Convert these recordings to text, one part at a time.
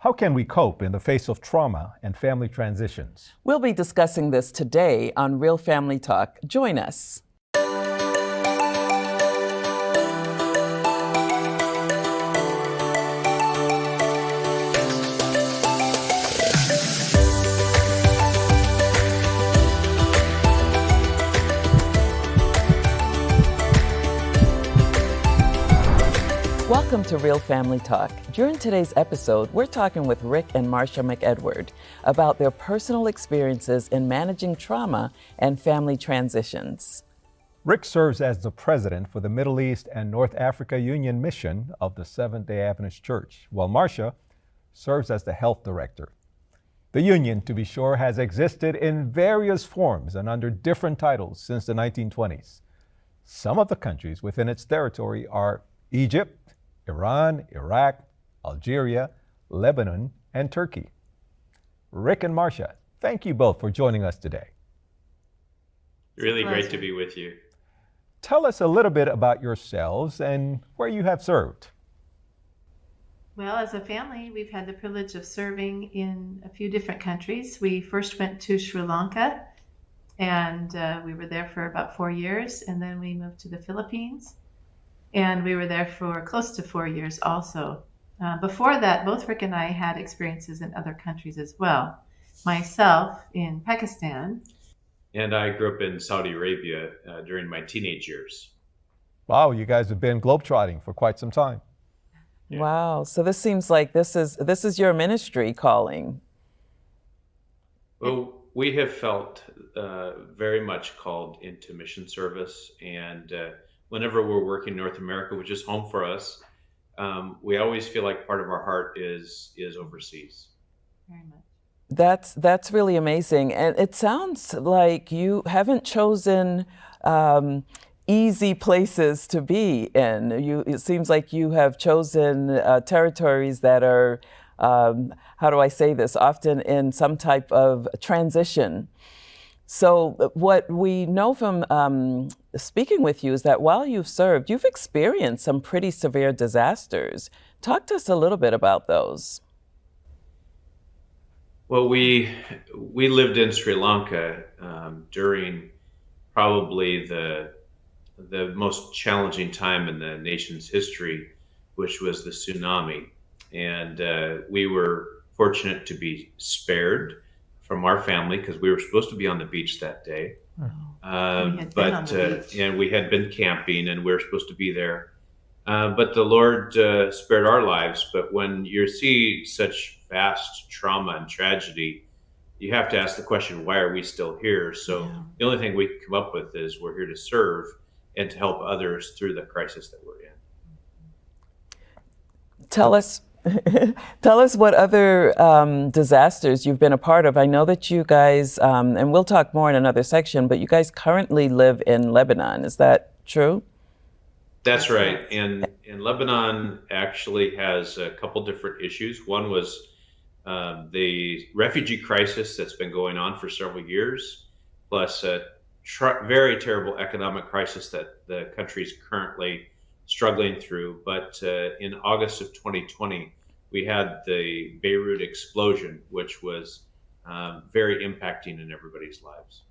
How can we cope in the face of trauma and family transitions? We'll be discussing this today on Real Family Talk. Join us. Welcome to Real Family Talk. During today's episode, we're talking with Rick and Marcia McEdward about their personal experiences in managing trauma and family transitions. Rick serves as the president for the Middle East and North Africa Union Mission of the Seventh-day Adventist Church, while Marcia serves as the health director. The union, to be sure, has existed in various forms and under different titles since the 1920s. Some of the countries within its territory are Egypt, Iran, Iraq, Algeria, Lebanon, and Turkey. Rick and Marcia, thank you both for joining us today. Really great to be with you. Tell us a little bit about yourselves and where you have served. Well, as a family, we've had the privilege of serving in a few different countries. We first went to Sri Lanka, and we were there for about 4 years, and then we moved to the Philippines. And we were there for close to 4 years also. Before that, both Rick and I had experiences in other countries as well. Myself in Pakistan. And I grew up in Saudi Arabia during my teenage years. Wow, you guys have been globetrotting for quite some time. Yeah. Wow, so this seems like this is your ministry calling. Well, we have felt very much called into mission service, and whenever we're working in North America, which is home for us, we always feel like part of our heart is overseas. Very much. That's really amazing. And it sounds like you haven't chosen easy places to be in. It seems like you have chosen territories that are, how do I say this, often in some type of transition. So what we know from speaking with you is that while you've served, you've experienced some pretty severe disasters. Talk to us a little bit about those. Well, we lived in Sri Lanka during probably the most challenging time in the nation's history, which was the tsunami. And we were fortunate to be spared from our family because we were supposed to be on the beach that day. And we had been camping and we were supposed to be there. But the Lord spared our lives. But when you see such vast trauma and tragedy, you have to ask the question, why are we still here? So The only thing we can come up with is we're here to serve and to help others through the crisis that we're in. Tell us what other disasters you've been a part of. I know that you guys, and we'll talk more in another section, but you guys currently live in Lebanon. Is that true? That's right. And Lebanon actually has a couple different issues. One was the refugee crisis that's been going on for several years, plus a very terrible economic crisis that the country is currently struggling through. But in August of 2020, we had the Beirut explosion, which was very impacting in everybody's lives.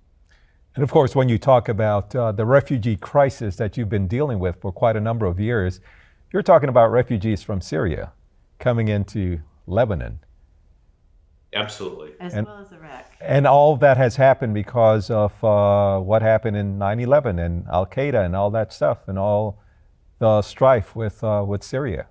And of course, when you talk about the refugee crisis that you've been dealing with for quite a number of years, you're talking about refugees from Syria coming into Lebanon. Absolutely. As well as Iraq. And all that has happened because of what happened in 9/11 and Al-Qaeda and all that stuff and all the strife with Syria.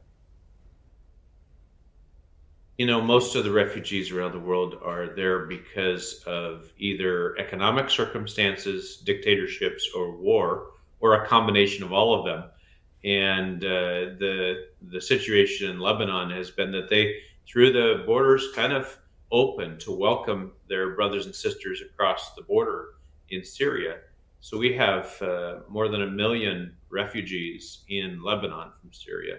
You know, most of the refugees around the world are there because of either economic circumstances, dictatorships, or war, or a combination of all of them. And the situation in Lebanon has been that they, through the borders, kind of open to welcome their brothers and sisters across the border in Syria. So we have more than 1 million refugees in Lebanon from Syria.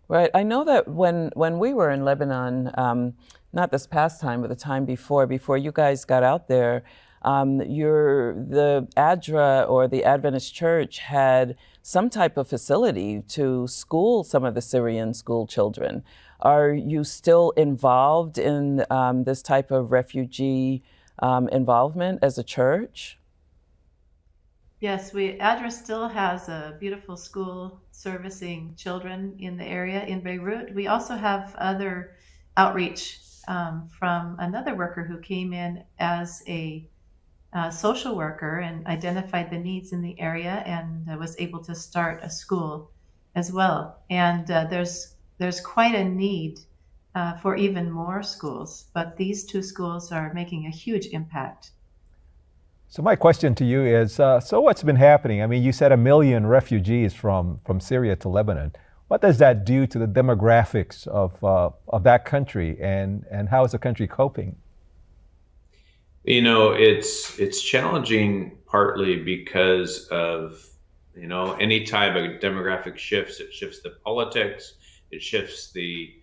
Right. I know that when we were in Lebanon, not this past time, but the time before you guys got out there, the ADRA or the Adventist Church had some type of facility to school some of the Syrian school children. Are you still involved in this type of refugee involvement as a church? Yes, Address still has a beautiful school servicing children in the area in Beirut. We also have other outreach from another worker who came in as a social worker and identified the needs in the area and was able to start a school as well. And there's quite a need for even more schools, but these two schools are making a huge impact. So my question to you is, so what's been happening? I mean, you said 1 million refugees from Syria to Lebanon. What does that do to the demographics of that country, and how is the country coping? It's challenging partly because of any type of demographic shifts. It shifts the politics, it shifts the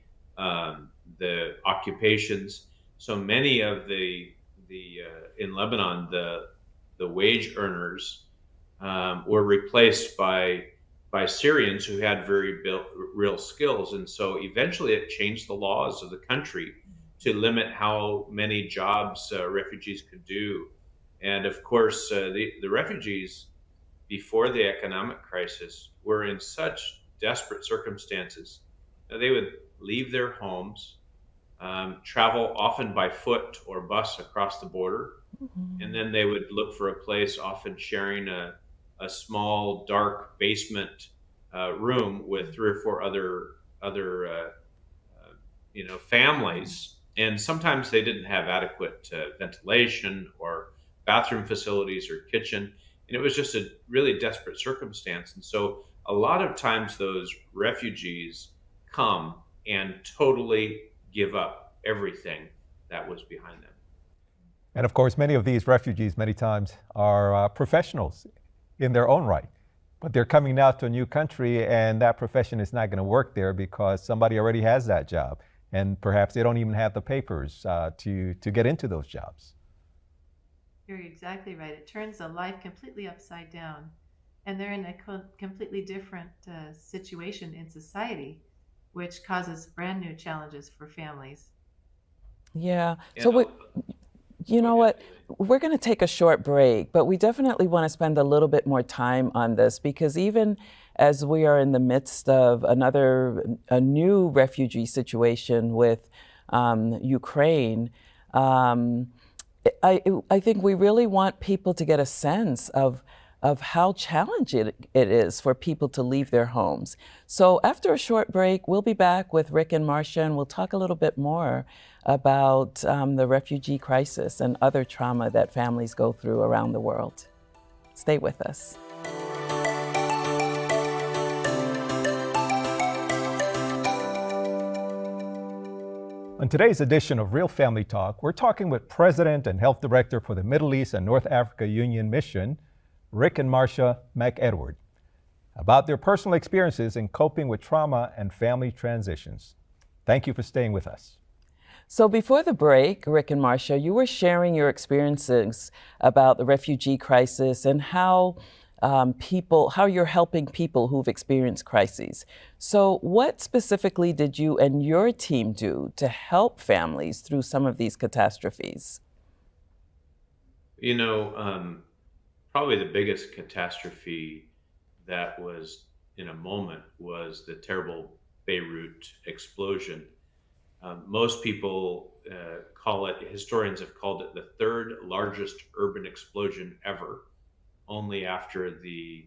occupations. So many of the in Lebanon, the wage earners were replaced by Syrians who had very real skills, and so eventually it changed the laws of the country to limit how many jobs refugees could do. And of course, the refugees before the economic crisis were in such desperate circumstances that they would leave their homes, travel often by foot or bus across the border, and then they would look for a place, often sharing a small, dark basement room with 3 or 4 other families. And sometimes they didn't have adequate ventilation or bathroom facilities or kitchen. And it was just a really desperate circumstance. And so a lot of times those refugees come and totally give up everything that was behind them. And of course, many of these refugees, many times, are professionals in their own right. But they're coming now to a new country, and that profession is not going to work there because somebody already has that job. And perhaps they don't even have the papers to get into those jobs. You're exactly right. It turns a life completely upside down. And they're in a completely different situation in society, which causes brand new challenges for families. Yeah. Yeah. So you know Go ahead, what? We're going to take a short break, but we definitely want to spend a little bit more time on this because even as we are in the midst of a new refugee situation with Ukraine, I think we really want people to get a sense of how challenging it is for people to leave their homes. So after a short break, we'll be back with Rick and Marcia, and we'll talk a little bit more about the refugee crisis and other trauma that families go through around the world. Stay with us. On today's edition of Real Family Talk, we're talking with President and Health Director for the Middle East and North Africa Union Mission, Rick and Marcia McEdward, about their personal experiences in coping with trauma and family transitions. Thank you for staying with us. So before the break, Rick and Marcia, you were sharing your experiences about the refugee crisis and how you're helping people who've experienced crises. So what specifically did you and your team do to help families through some of these catastrophes? Probably the biggest catastrophe that was in a moment was the terrible Beirut explosion. Most people historians have called it the third largest urban explosion ever, only after the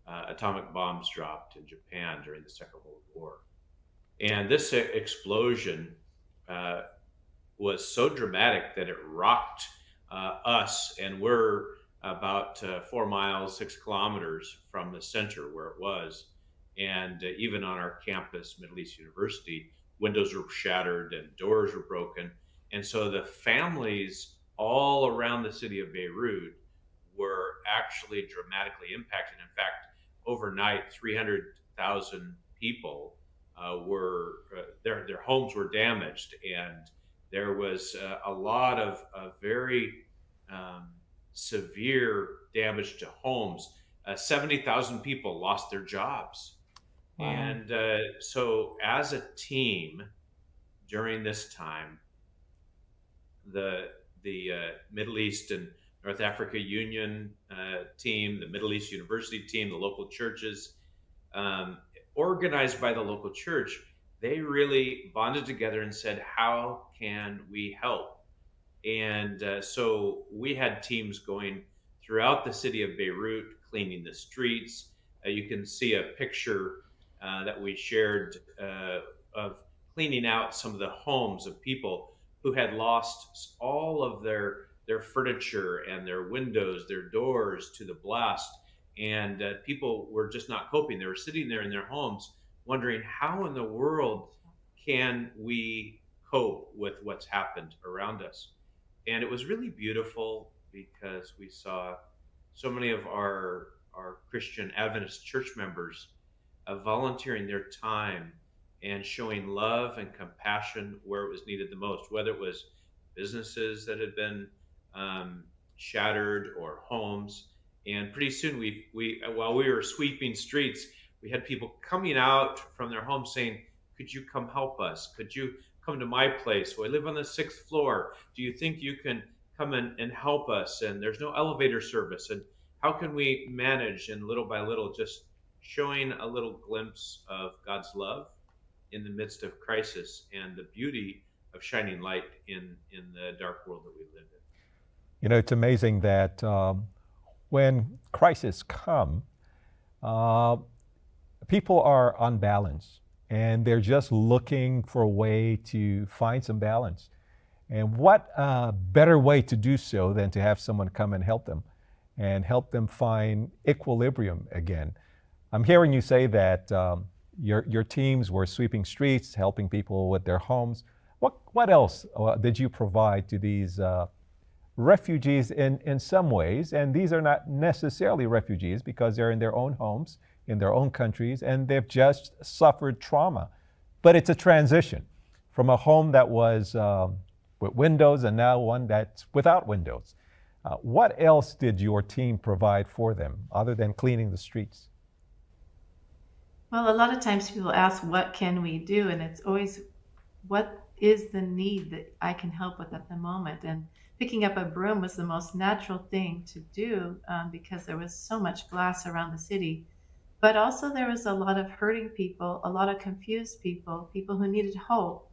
atomic bombs dropped in Japan during the Second World War. And this explosion was so dramatic that it rocked us, and we're about 4 miles, 6 kilometers from the center where it was. And even on our campus, Middle East University, windows were shattered and doors were broken. And so the families all around the city of Beirut were actually dramatically impacted. In fact, overnight, 300,000 people their homes were damaged, and there was a lot of very severe damage to homes. 70,000 people lost their jobs. Wow. And so as a team, during this time, the Middle East and North Africa Union team, the Middle East University team, the local churches, organized by the local church, they really bonded together and said, how can we help? And so we had teams going throughout the city of Beirut, cleaning the streets. You can see a picture that we shared of cleaning out some of the homes of people who had lost all of their furniture and their windows, their doors to the blast. And people were just not coping. They were sitting there in their homes wondering, how in the world can we cope with what's happened around us? And it was really beautiful because we saw so many of our Christian Adventist church members volunteering their time and showing love and compassion where it was needed the most, whether it was businesses that had been shattered or homes. And pretty soon, we while we were sweeping streets, we had people coming out from their homes saying, "Could you come help us? Could you come to my place? Well, I live on the 6th floor. Do you think you can come and help us? And there's no elevator service. And how can we manage?" And little by little, just showing a little glimpse of God's love in the midst of crisis and the beauty of shining light in the dark world that we live in. You know, it's amazing that when crises come, people are unbalanced and they're just looking for a way to find some balance. And what better way to do so than to have someone come and help them find equilibrium again. I'm hearing you say that your teams were sweeping streets, helping people with their homes. What else did you provide to these refugees in some ways? And these are not necessarily refugees because they're in their own homes, in their own countries, and they've just suffered trauma. But it's a transition from a home that was with windows and now one that's without windows. What else did your team provide for them other than cleaning the streets? Well, a lot of times people ask, what can we do? And it's always, what is the need that I can help with at the moment? And picking up a broom was the most natural thing to do because there was so much glass around the city. But also there was a lot of hurting people, a lot of confused people, people who needed hope.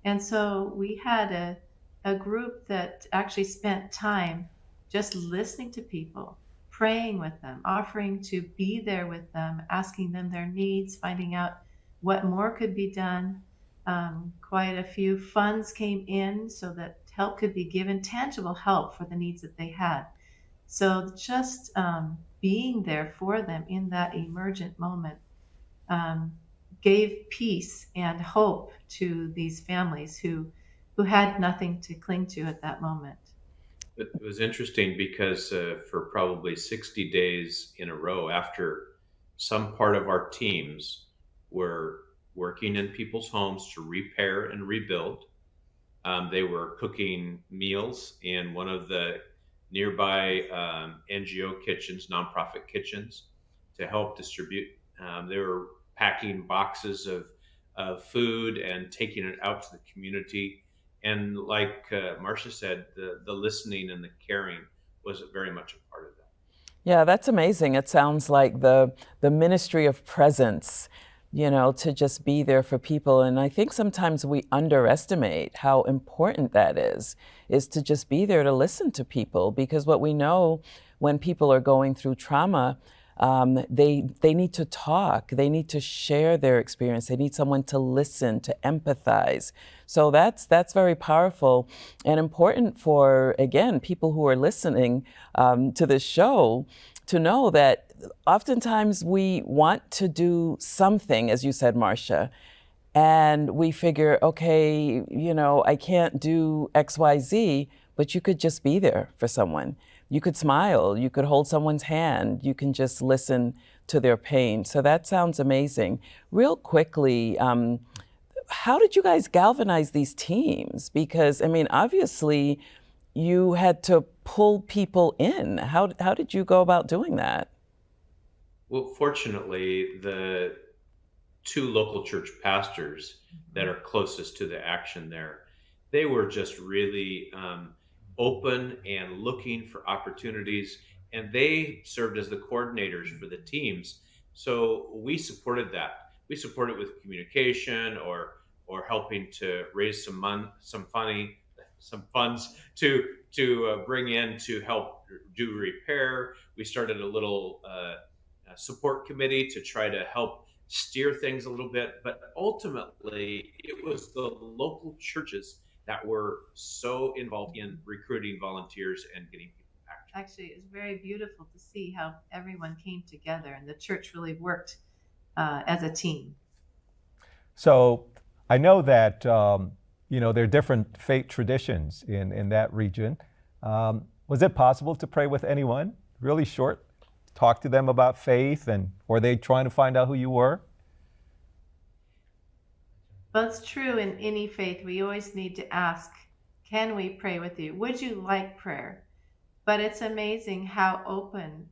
And so we had a group that actually spent time just listening to people, praying with them, offering to be there with them, asking them their needs, finding out what more could be done. Quite a few funds came in so that help could be given, tangible help for the needs that they had. So just being there for them in that emergent moment gave peace and hope to these families who had nothing to cling to at that moment. It was interesting because for probably 60 days in a row, after some part of our teams were working in people's homes to repair and rebuild, they were cooking meals in one of the nearby NGO kitchens, nonprofit kitchens, to help distribute. They were packing boxes of food and taking it out to the community. And like Marcia said, the listening and the caring was very much a part of that. Yeah, that's amazing. It sounds like the ministry of presence, you know, to just be there for people. And I think sometimes we underestimate how important that is to just be there to listen to people. Because what we know when people are going through trauma, they need to talk. They need to share their experience. They need someone to listen, to empathize. So that's very powerful and important for, again, people who are listening to this show to know that oftentimes we want to do something, as you said, Marcia, and we figure, okay, you know, I can't do X, Y, Z, but you could just be there for someone. You could smile, you could hold someone's hand, you can just listen to their pain. So that sounds amazing. Real quickly, how did you guys galvanize these teams? Because, I mean, obviously you had to pull people in. How did you go about doing that? Well, fortunately, the two local church pastors that are closest to the action there. They were just really open and looking for opportunities, and they served as the coordinators for the teams. So we supported that. We supported with communication or helping to raise some funds to bring in to help do repair. We started a little support committee to try to help steer things a little bit. But ultimately, it was the local churches that were so involved in recruiting volunteers and getting people back. Actually, it was very beautiful to see how everyone came together and the church really worked as a team. So I know that there are different faith traditions in that region. Was it possible to pray with anyone? Really short, talk to them about faith, and were they trying to find out who you were? Well, it's true in any faith. We always need to ask, can we pray with you? Would you like prayer? But it's amazing how open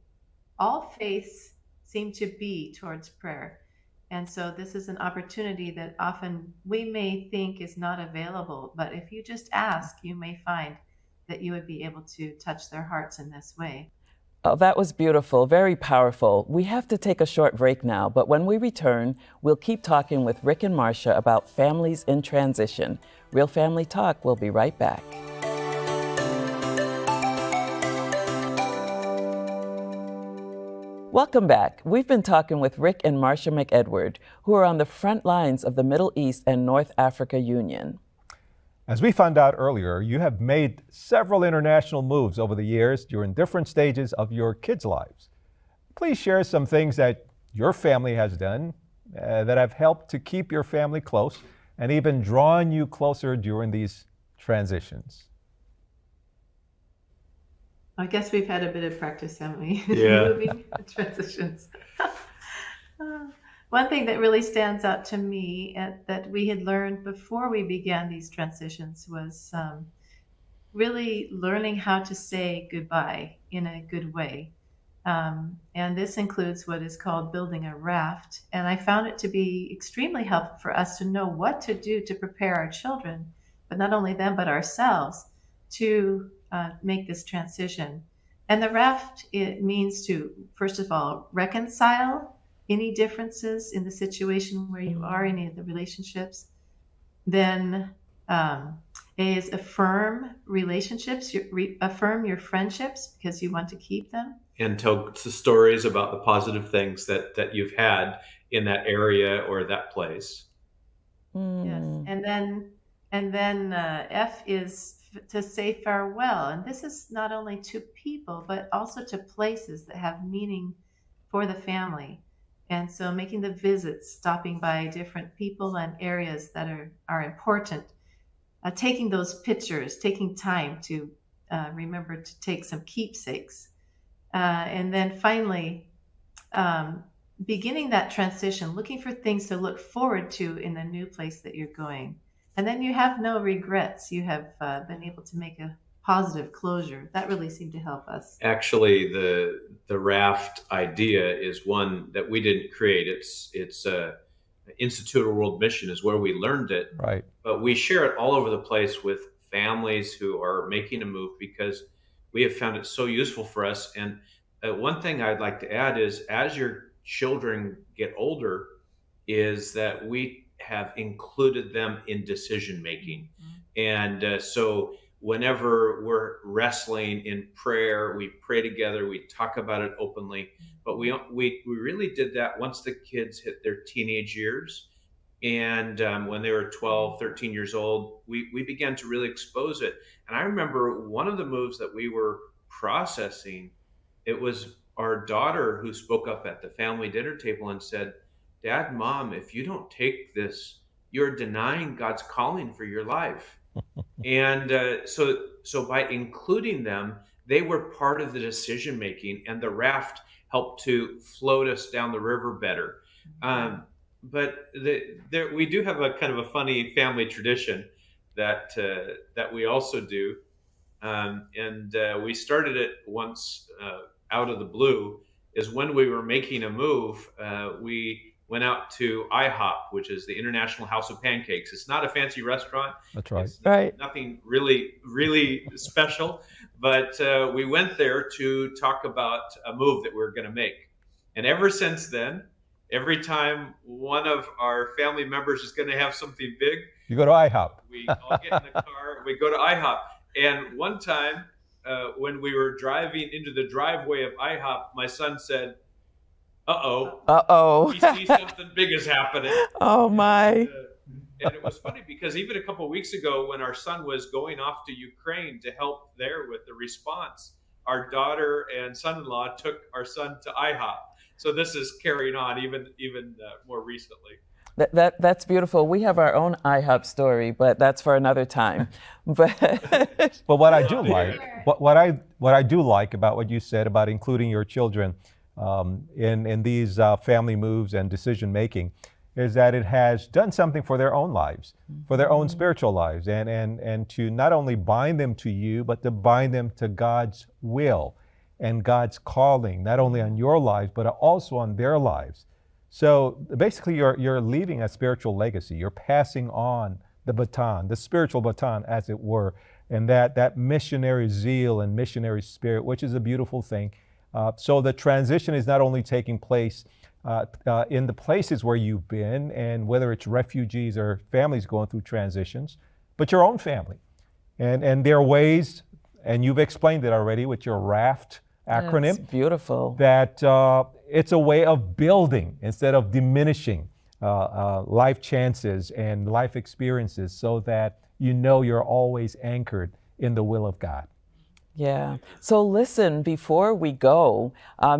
all faiths seem to be towards prayer. And so this is an opportunity that often we may think is not available, but if you just ask, you may find that you would be able to touch their hearts in this way. Oh, that was beautiful, very powerful. We have to take a short break now, but when we return, we'll keep talking with Rick and Marcia about families in transition. Real Family Talk will be right back. Welcome back. We've been talking with Rick and Marcia McEdward, who are on the front lines of the Middle East and North Africa Union. As we found out earlier, you have made several international moves over the years during different stages of your kids' lives. Please share some things that your family has done that have helped to keep your family close and even drawn you closer during these transitions. I guess we've had a bit of practice, haven't we? Yeah. Moving transitions. One thing that really stands out to me that we had learned before we began these transitions was really learning how to say goodbye in a good way. And this includes what is called building a raft. And I found it to be extremely helpful for us to know what to do to prepare our children, but not only them, but ourselves, to make this transition. And the raft, it means to, first of all, reconcile any differences in the situation where you are, any of the relationships. Then A is affirm relationships, affirm your friendships because you want to keep them. And tell stories about the positive things that you've had in that area or that place. Yes, and then F is to say farewell, and this is not only to people but also to places that have meaning for the family. And so making the visits, stopping by different people and areas that are important, taking those pictures, taking time to remember to take some keepsakes. And then finally, beginning that transition, looking for things to look forward to in the new place that you're going. And then you have no regrets. You have been able to make a positive closure. That really seemed to help us. Actually, the raft idea is one that we didn't create. It's Institute of World Mission is where we learned it. Right. But we share it all over the place with families who are making a move because we have found it so useful for us. And one thing I'd like to add is as your children get older, is that we have included them in decision making. Mm-hmm. And so whenever we're wrestling in prayer, we pray together, we talk about it openly. But we really did that once the kids hit their teenage years. And when they were 12, 13 years old, we began to really expose it. And I remember one of the moves that we were processing, it was our daughter who spoke up at the family dinner table and said, "Dad, Mom, if you don't take this, you're denying God's calling for your life." And so by including them, they were part of the decision making, and the raft helped to float us down the river better. But we do have a kind of a funny family tradition that we also do, and we started it once out of the blue. Is when we were making a move, we went out to IHOP, which is the International House of Pancakes. It's not a fancy restaurant. That's right. It's Right. nothing really special, but we went there to talk about a move that we're going to make. And ever since then, every time one of our family members is going to have something big, You go to IHOP. we all get in the car, we go to IHOP. And one time, when we were driving into the driveway of IHOP, my son said, "Uh-oh, Uh-oh. we see something big is happening." Oh, my. And it was funny because even a couple of weeks ago, when our son was going off to Ukraine to help there with the response, our daughter and son-in-law took our son to IHOP. So this is carrying on even more recently. That's beautiful. We have our own IHOP story, but that's for another time. But What I do Oh, like, dear. what I do like about what you said about including your children in these family moves and decision making, is that it has done something for their own lives, for their own spiritual lives, and to not only bind them to you, but to bind them to God's will and God's calling, not only on your lives, but also on their lives. So basically, you're leaving a spiritual legacy. You're passing on the baton, the spiritual baton, as it were, and that missionary zeal and missionary spirit, which is a beautiful thing. So the transition is not only taking place in the places where you've been, and whether it's refugees or families going through transitions, but your own family. And there are ways, and you've explained it already with your RAFT acronym, it's beautiful. that it's a way of building instead of diminishing life chances and life experiences, so that you know you're always anchored in the will of God. Yeah. So listen, before we go,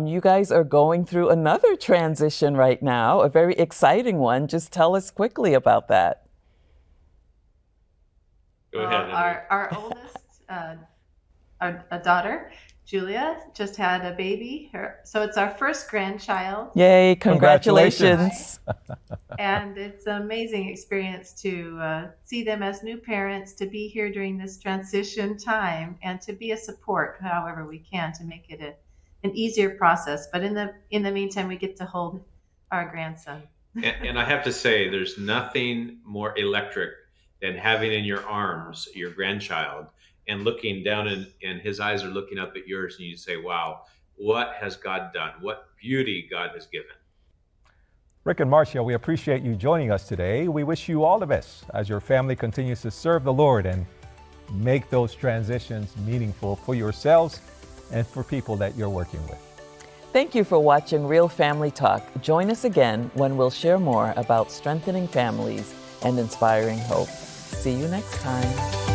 you guys are going through another transition right now, a very exciting one. Just tell us quickly about that. Go ahead. Our oldest, our daughter, Julia, just had a baby. So it's our first grandchild. Yay, Congratulations. congratulations. And it's an amazing experience to see them as new parents, to be here during this transition time, and to be a support however we can to make it an easier process. But in the meantime, we get to hold our grandson. And I have to say, there's nothing more electric than having in your arms your grandchild and looking down, and his eyes are looking up at yours, and you say, wow, what has God done? What beauty God has given. Rick and Marcia, we appreciate you joining us today. We wish you all the best as your family continues to serve the Lord and make those transitions meaningful for yourselves and for people that you're working with. Thank you for watching Real Family Talk. Join us again when we'll share more about strengthening families and inspiring hope. See you next time.